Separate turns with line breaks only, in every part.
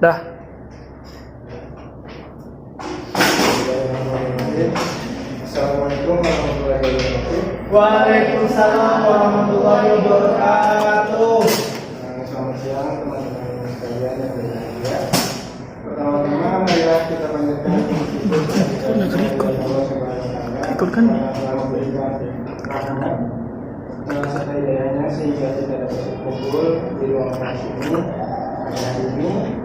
Dah.
Assalamualaikum warahmatullahi wabarakatuh.
Waalaikumsalam warahmatullahi wabarakatuh.
Selamat siang teman-teman sekalian yang berbahagia. Pertama-tama marilah kita panjatkan
Ikut kan?
serta hidayahnya sehingga kita dapat berkumpul di ruangan ini hari ini.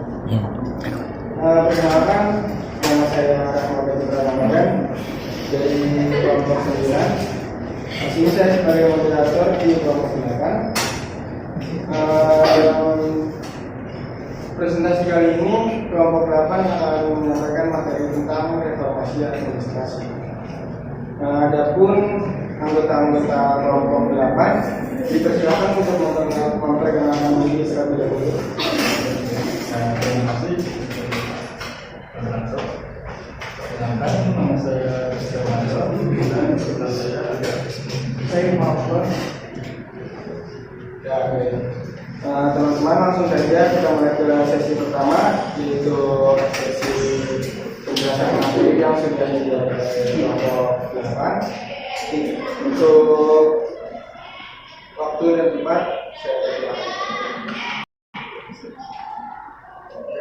Perkenalkan, nama saya Rahmat Ramadan dari kelompok 9. Masih saya sebagai moderator di kelompok 9. Presentasi kali ini kelompok 8 akan menyampaikan materi tentang reformasi administrasi. Adapun anggota-anggota kelompok 8 dipersilakan untuk memperkenalkan diri terlebih dahulu.
Terima kasih. Perkenalkan, nama saya Rizky Manso dan sebelah saya ada
Saya Muhammad. Ya, baik. Teman-teman, langsung saja kita mulai ke sesi pertama, yaitu sesi penjelasan materi yang sudah dijelaskan oleh kelompok 8. Untuk waktu dan tempat saya persilakan.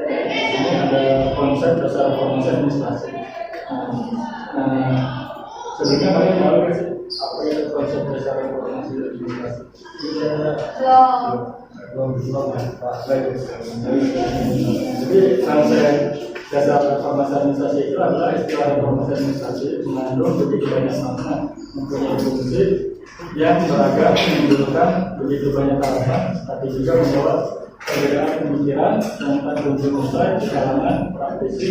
ini ada konsep dasar reformasi administrasi. Sebelumnya kalian tahu nggak sih apa itu konsep dasar reformasi administrasi? Jadi konsep dasar reformasi administrasi itu adalah istilah reformasi administrasi mengandung begitu banyak makna, mempunyai fungsi yang beragam, menimbulkan begitu banyak harapan, tapi juga menjawab perbedaan pemikiran tentang fungsi usai di kalangan praktisi,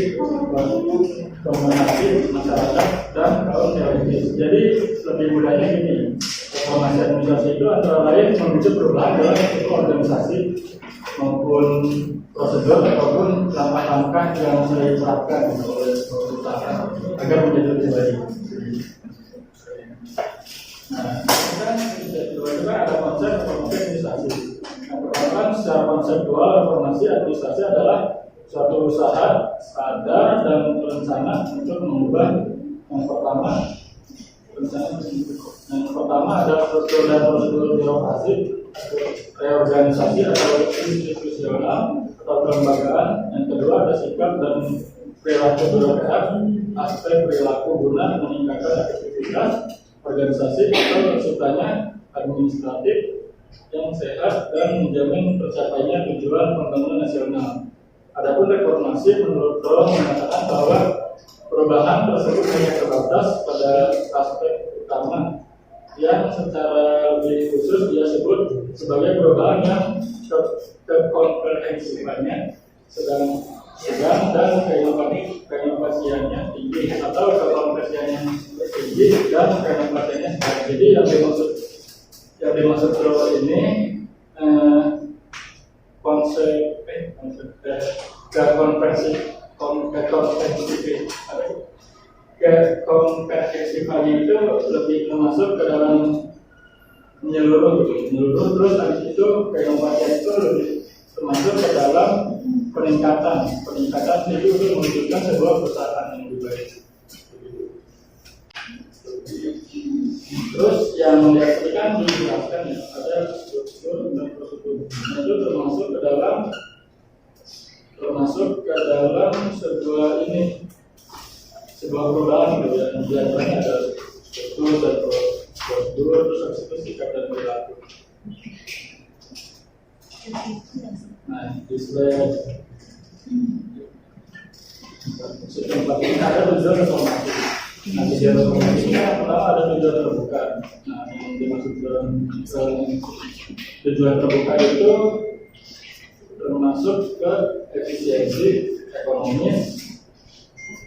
komunikasi masyarakat dan kaum teoritis. Jadi lebih mudahnya ini reformasi administrasi itu antara lain memicu perubahan dalam suatu organisasi maupun prosedur ataupun langkah-langkah yang sudah diterapkan oleh pemerintah agar menjadi lebih baik. Nah, kedua juga ada konsep reformasi administrasi. Yang pertama, secara konseptual reformasi administrasi adalah suatu usaha sadar dan berencana untuk mengubah yang pertama adalah struktur dan prosedur birokrasi, reorganisasi atau institusional atau kelembagaan. Yang kedua ada sikap dan perilaku birokrat, aspek perilaku guna meningkatkan efektivitas organisasi atau terciptanya administratif yang sehat dan menjamin tercapainya tujuan pembangunan nasional. Adapun reformasi menurut Tolong mengatakan bahwa perubahan tersebut hanya terbatas pada aspek utama yang secara lebih khusus dia sebut sebagai perubahan yang kekomprehensifannya sedang dan keinovasiannya tinggi atau kekomprehensiannya tinggi dan keinovasiannya sedang. Jadi yang dimaksud bahwa ini konsep kekomprehensifan itu lebih masuk ke dalam menyeluruh terus habis itu keinovasian itu lebih termasuk ke dalam peningkatan itu untuk mewujudkan sebuah perusahaan yang lebih baik. Terus yang diartikan dijelaskan ya ada struktur dan prosedur itu termasuk ke dalam sebuah perubahan gitu ya. Diantaranya ada struktur dan prosedur, terus habis itu sikap dan perilaku. Nah, di sebelah tempat ini ada tujuan reformasi. Nah, tujuan reformasi ini pertama ada tujuan terbuka. Nah, yang dimaksud tujuan terbuka itu termasuk ke efisiensi ekonomi,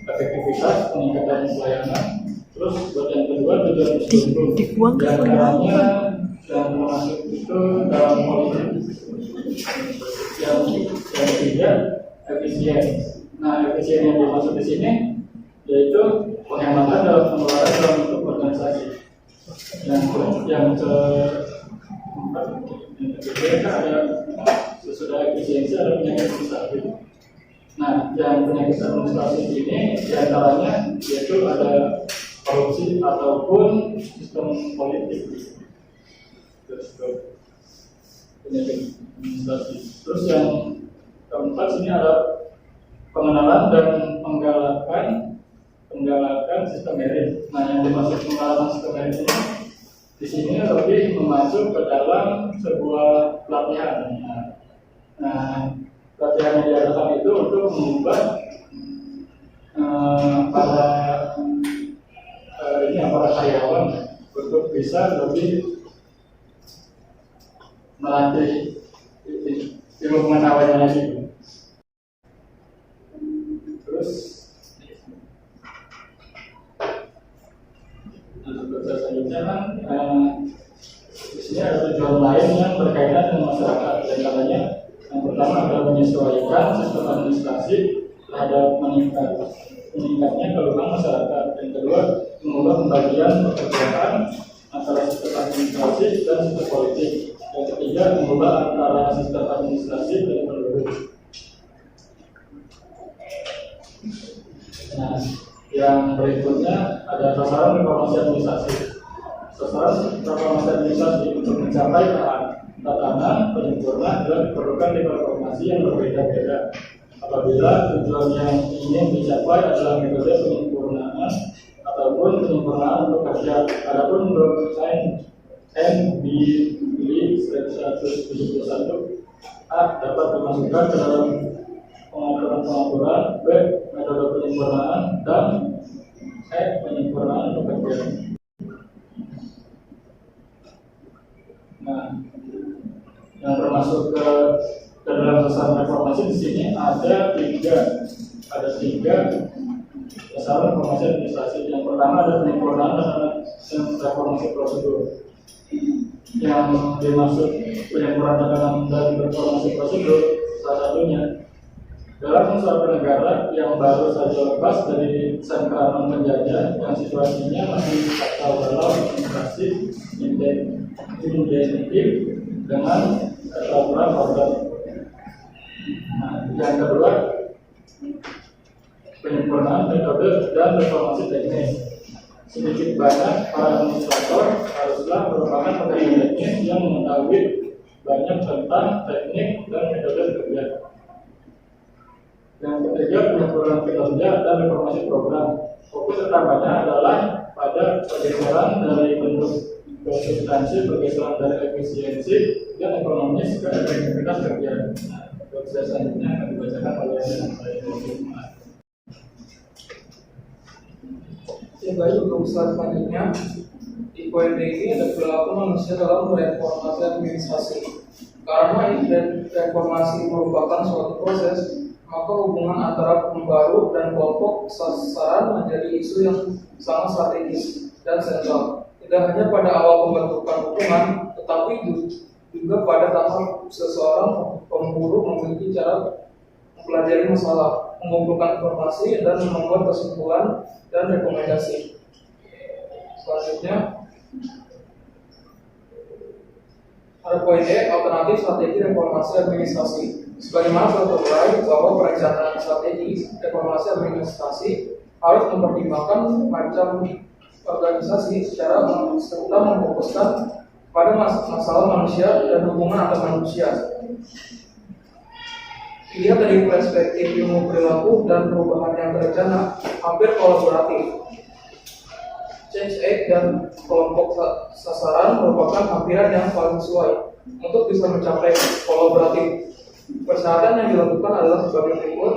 efektivitas, peningkatan pelayanan. Terus buat yang kedua tujuan tertentu. Yang termasuk itu dalam politik. Yang ketiga efisien. Nah, efisien yang dimaksud di sini yaitu penghematan dalam pengeluaran dalam bentuk organisasi. Yang ketiga ada sesudah efisiensi ada penyakit administratif. Nah, yang penyakit administrasi ini diantaranya yaitu ada korupsi ataupun sistem politik. Terus penyakit administrasi. Terus yang keempat sini ada pengenalan dan penggalakan sistem merit. Nah, yang dimaksud penggalakan sistem merit ini di sini lebih memasuk ke dalam sebuah pelatihan. Nah, pelatihan yang diadakan itu untuk mengubah para karyawan untuk bisa lebih melatih ilmu pengetahuannya lagi. Terus untuk selanjutnya kan di sini ada tujuan lain yang berkaitan dengan masyarakat. Antaranya yang pertama adalah menyesuaikan sistem administrasi terhadap meningkatnya keluhan masyarakat. Yang kedua, mengubah pembagian pekerjaan antara sistem administrasi dan sistem politik. Yang ketiga, mengubah antara sistem administrasi dan penduduk. Nah, yang berikutnya ada sasaran reformasi administrasi. Sasaran reformasi administrasi untuk mencapai tatanan penyempurna dan diperlukan reformasi yang berbeda-beda. Apabila tujuan yang ingin dicapai adalah metode penyempurnaan ataupun penyempurnaan untuk kerja. Adapun menurut NBI 171 A dapat dimasukkan ke dalam pengaturan-pengaturan, B metode penyempurnaan, dan E penyempurnaan untuk kerja. Nah, yang termasuk ke dalam sasaran reformasi di sini ada tiga sasaran reformasi administrasi. Yang pertama ada penyempurnaan dan reformasi prosedur. Yang dimaksud penyempurnaan dan reformasi prosedur salah satunya dalam suatu negara yang baru saja lepas dari cengkraman penjajah yang situasinya masih kacau balau, administrasi identik dengan peraturan order. Nah, yang kedua, penyempurnaan metode dan reformasi teknis. Sedikit banyak para administrator haruslah merupakan pekerja teknis yang mengetahui banyak tentang teknik dan metode kerja. Yang ketiga, penyempurnaan kinerja dan reformasi program. Fokus utamanya adalah pada pergeseran dari bentuk ke substansi, pergeseran dari efisiensi dan ekonomis ke efektivitas kerja. Nah, proses selanjutnya akan dibacakan oleh
Ya, baik, untuk slide selanjutnya di poin D ini ada perilaku manusia dalam reformasi administrasi. Karena reformasi merupakan suatu proses, maka hubungan antara pembaru dan kelompok sasaran menjadi isu yang sangat strategis dan sentral. Tidak hanya pada awal pembentukan hubungan, tetapi juga pada tahap seseorang pemburu memiliki cara mempelajari masalah, mengumpulkan informasi, dan membuat kesimpulan dan rekomendasi. Selanjutnya ada poin E, alternatif strategi reformasi administrasi. Sebagaimana telah terbuai bahwa perencanaan strategi reformasi administrasi harus mempertimbangkan macam organisasi secara serta memfokuskan pada masalah manusia dan hubungan antar manusia. Dilihat dari perspektif ilmu perilaku dan perubahan yang terencana hampir kolaboratif. Change Act dan kelompok sasaran merupakan hampiran yang paling sesuai untuk bisa mencapai kolaboratif. Persyaratan yang dilakukan adalah sebagai berikut.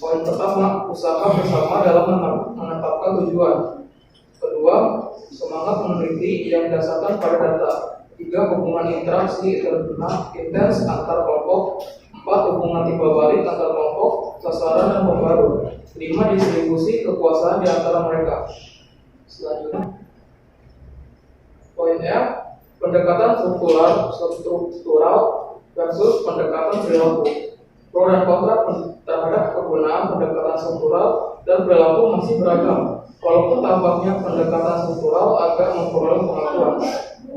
Poin pertama, usaha bersama dalam menetapkan tujuan. Kedua, semangat meneliti yang didasarkan pada data. Tiga, hubungan interaksi intens antar kelompok. Empat, hubungan timbal balik antar kelompok, sasaran dan pembaru. Lima, distribusi kekuasaan di antara mereka. Selanjutnya, poin F, pendekatan struktural versus pendekatan perilaku. Pro dan kontra terhadap kegunaan pendekatan struktural dan perilaku masih beragam. Walaupun tampaknya pendekatan struktural agak memperoleh pengakuan.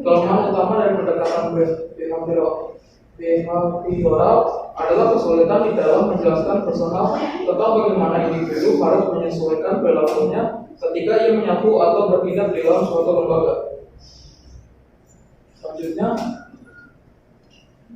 Kelemahan utama dari pendekatan behavioral
adalah kesulitan di dalam menjelaskan personal tentang bagaimana individu harus menyesuaikan perilakunya ketika ia menyatu atau berpindah di dalam suatu lembaga. Selanjutnya,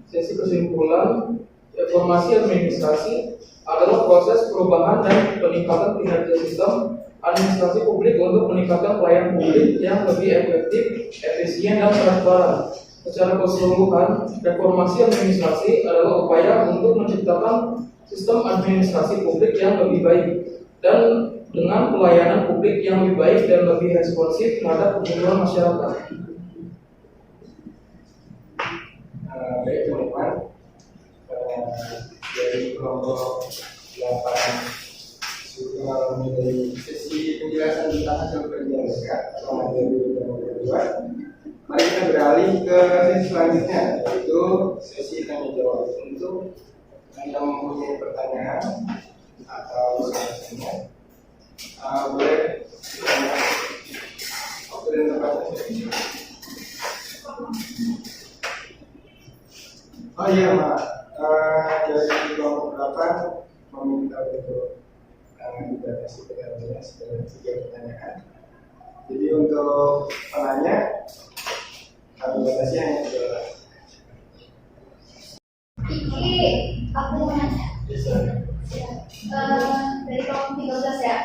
sesi kesimpulan. Reformasi administrasi adalah proses perubahan dan peningkatan kinerja sistem administrasi publik untuk meningkatkan pelayanan publik yang lebih efektif, efisien, dan transparan. Secara keseluruhan, reformasi administrasi adalah upaya untuk menciptakan sistem administrasi publik yang lebih baik dan dengan pelayanan publik yang lebih baik dan lebih responsif terhadap kebutuhan masyarakat.
Baik teman-teman, dari kelompok 8 sudah mulai sesi penjelasan tentang hasil kerja mereka atau materi yang kedua. Mari kita beralih ke sesi selanjutnya, yaitu sesi tanya jawab. Untuk Anda mempunyai pertanyaan atau pertanyaan, boleh ditanya. Waktu dan tempatnya. Oh iya, Mak. Dari kelompok 8 meminta untuk dibatasi pertanyaannya sebanyak 3 pertanyaan. Jadi untuk penanya kami batasi hanya 2.
Iki, aku mau nanya. Dari kelompok 13 ya.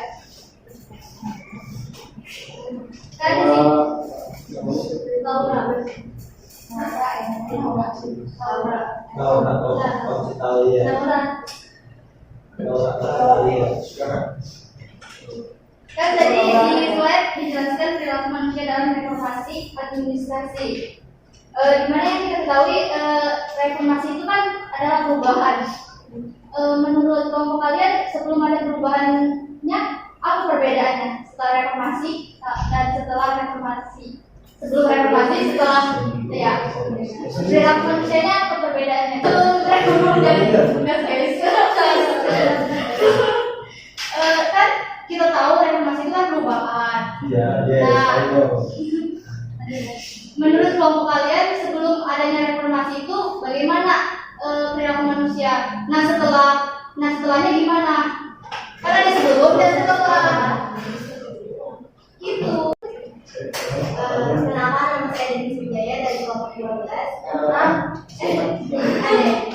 Kan di sini Laura. Kan tadi di slide dijelaskan perilaku manusia dalam reformasi administrasi. Di mana yang kita ketahui reformasi itu kan adalah perubahan. Menurut kelompok kalian sebelum ada perubahannya apa perbedaannya setelah reformasi dan setelah reformasi? Sebelum reformasi, setelah ya perilaku manusianya apa perbedaannya? Kan kita tahu reformasi itu kan perubahan. Menurut kelompok kalian sebelum adanya reformasi itu bagaimana perilaku manusia? Setelahnya gimana? Karena ada sebelum dan setelah. Gitu. Kenapa nama saya Denis Wijaya dari kelompok 12? Denis Wijaya.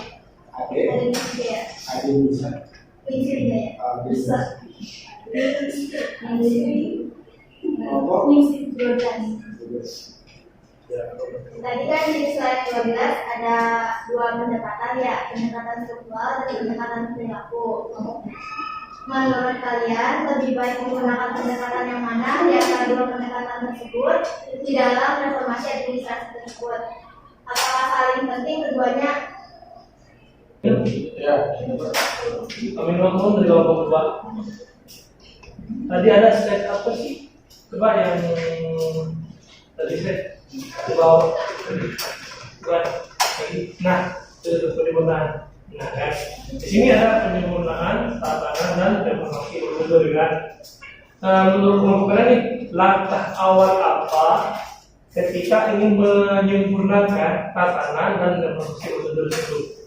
Tadi kan di slide 12 ada 2 pendekatan ya, pendekatan struktural dan pendekatan perilaku. Menurut kalian lebih baik menggunakan pendekatan yang mana di antara 2 pendekatan tersebut di dalam reformasi administrasi tersebut? Apakah saling penting keduanya?
Ya, kami ngomong dari kelompok 2. Tadi ada slide apa sih? Coba yang tadi slide di bawah. Nah, itu penyempurnaan. Nah, kan di sini ada penyempurnaan tatanan dan reformasi prosedur kan. Menurut kelompok kalian nih, langkah awal apa ketika ingin menyempurnakan tatanan dan reformasi prosedur itu?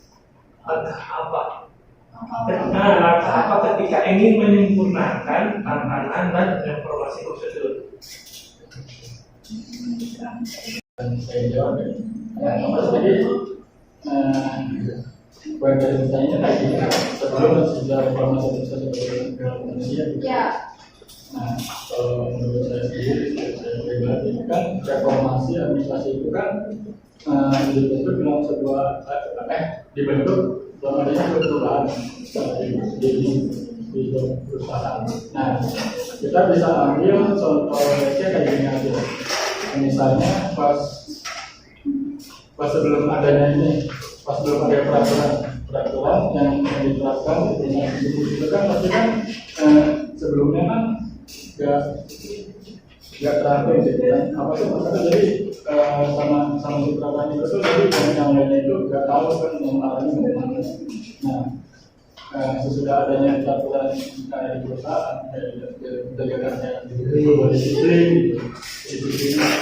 Langkah apa? Langkah apa ketika ingin menyempurnakan tatanan dan reformasi prosedur?
Saya jawab ya. Jadi baik dari pertanyaan tadi sebelum sudah reformasi administrasi manusia.
Ya.
Nah, kalau menurut saya sendiri, saya pribadi kan reformasi administrasi itu kan dibentuk dalam sebuah dibentuk dalam adanya perubahan di perusahaan. Nah, kita bisa ambil contoh kecil kayak gini aja. Misalnya pas sebelum adanya ini, pas belum ada peraturan yang diterapkan di perusahaan itu kan pasti kan sebelumnya kan nggak teratur gitu kan. Apa sih maksudnya? Jadi sama si peraturan itu tuh jadi yang lainnya itu nggak tahu kan arahnya bagaimana. Nah, sesudah adanya peraturan kayak di perusahaan, kayak penjagaan disiplin, disiplinan,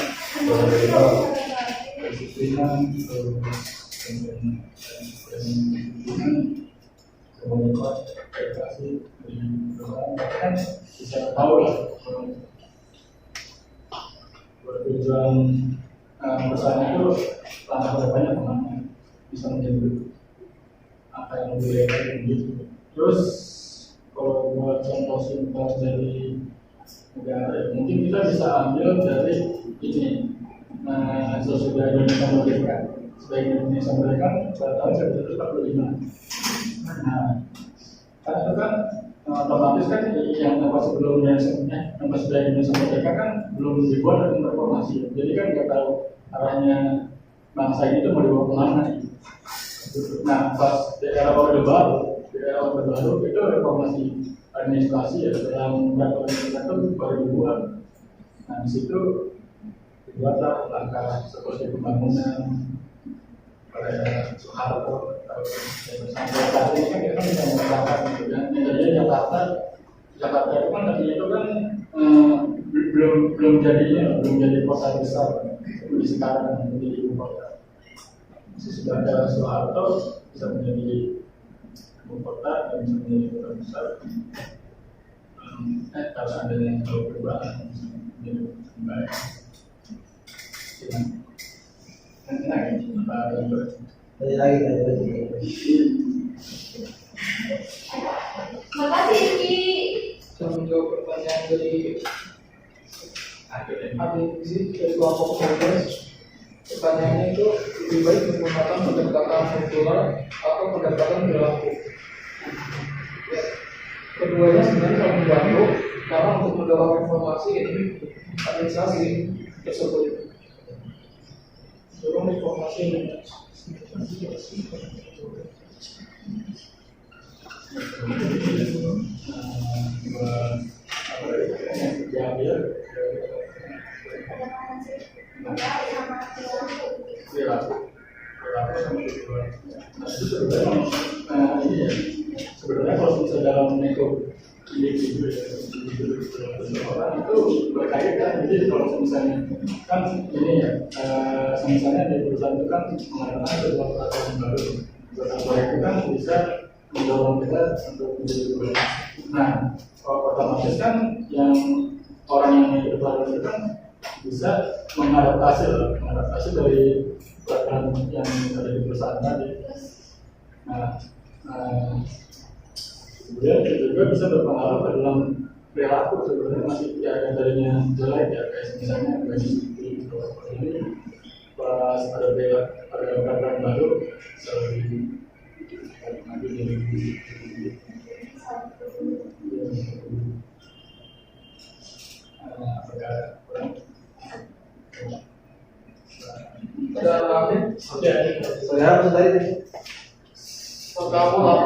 dan komunikasi verifikasi dari perusahaan kan bisa tahu lah bertujuan perusahaan itu langkah kedepannya kemana, bisa menjadi apa yang lebih baik gitu. Terus kalau buat contoh simpel dari negara, mungkin kita bisa ambil dari ini. Sesudah Indonesia merdeka, sebagai Indonesia merdeka pada tahun 1945. Nah, kan itu kan otomatis kan yang tempat sebelumnya, tempat sudah Indonesia merdeka kan belum dibuat dan reformasi. Jadi kan nggak tahu arahnya bangsa ini tuh mau dibawa kemana. Nah, pas di era Orde Baru, itu reformasi administrasi ya dalam beberapa itu baru dibuat. Nah, di situ dibuatlah langkah seperti pembangunan pada Soeharto sampai saat ini kan kita bisa mengatakan gitu kan. Jadi Jakarta itu kan tadinya itu kan belum jadi kota besar seperti sekarang menjadi ibu kota. Sesudah ada Soeharto bisa menjadi ibu kota dan bisa menjadi kota besar. Kalau adanya perubahan menjadi baik.
Terima kasih Rizky.
Saya menjawab pertanyaan dari Adiksi dari kelompok 12. Pertanyaannya itu lebih baik menggunakan pendekatan virtual atau pendekatan perilaku. Ya. Keduanya sebenarnya saling membantu karena untuk mendorong informasi ini administrasi tersebut. Dorong informasi
sebenarnya kalau bisa dalam nego individu orang itu berkaitan. Jadi kalau misalnya kan ini ya misalnya di perusahaan itu kan mengadakan sebuah peraturan baru, peraturan itu kan bisa mendorong kita untuk menjadi lebih. Nah, otomatis kan yang orang yang mengikuti peraturan itu kan bisa mengadaptasi dari peraturan yang ada di perusahaan tadi. Kemudian juga bisa berpengaruh ke dalam perilaku. Sebenarnya masih ya yang tadinya jelek ya, kayak misalnya bagi ini pas ada peraturan baru lebih nanti jadi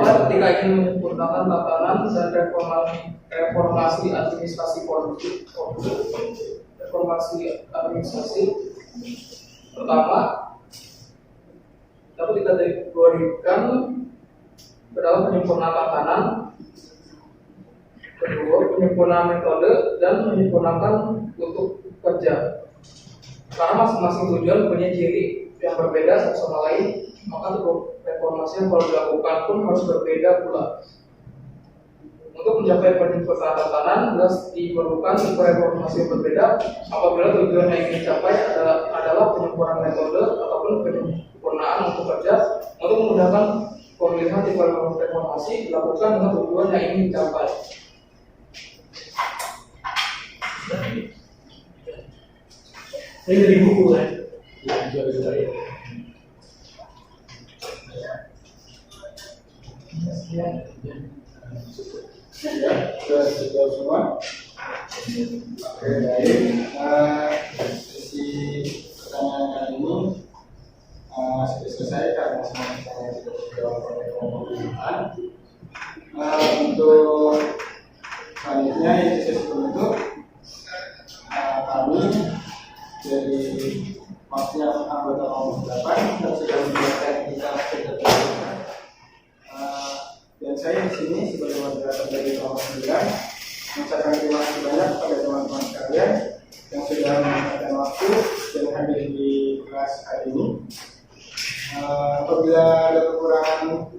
ketika ingin menyempurnakan tatanan dan reformasi administrasi politik, reformasi administrasi pertama dapat dikategorikan ke dalam penyempurnaan tatanan, kedua penyempurnaan metode dan menyempurnakan untuk kerja. Karena masing-masing tujuan punya ciri yang berbeda satu sama lain, maka untuk reformasi yang kalau dilakukan pun harus berbeda pula. Untuk mencapai penyempurnaan tatanan, jelas diperlukan tipe reformasi yang berbeda apabila tujuan yang ingin dicapai adalah penyempurnaan metode ataupun penyempurnaan untuk kerja. Untuk memudahkan pemilihan tipe reformasi dilakukan dengan tujuan yang ingin dicapai.
Ini dari buku kan?
Sudah semua. Oke, baik. Sesi pertanyaan kali ini sudah selesai karena semua saya sudah menjawab oleh pembicaraan. Untuk selanjutnya yang sesi penutup kami dari wakil anggota nomor 8 dan sudah menjelaskan kita sudah dan saya di sini sebagai moderator dari nomor 9 mengucapkan terima kasih banyak kepada teman-teman sekalian yang sudah menyempatkan waktu dan hadir di kelas hari ini. Apabila ada kekurangan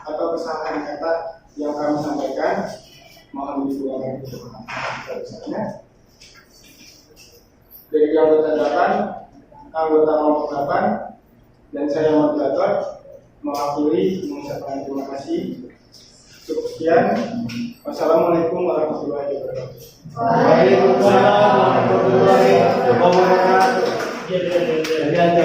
atau kesalahan kata yang kami sampaikan, mohon diulangi sebesar-besarnya. Dari anggota 8, anggota kelompok 8, dan saya moderator mewakili mengucapkan terima kasih. Cukup sekian. Wassalamualaikum warahmatullahi wabarakatuh.
Waalaikumsalam warahmatullahi wabarakatuh.
Iya, iya, iya.
Jadi,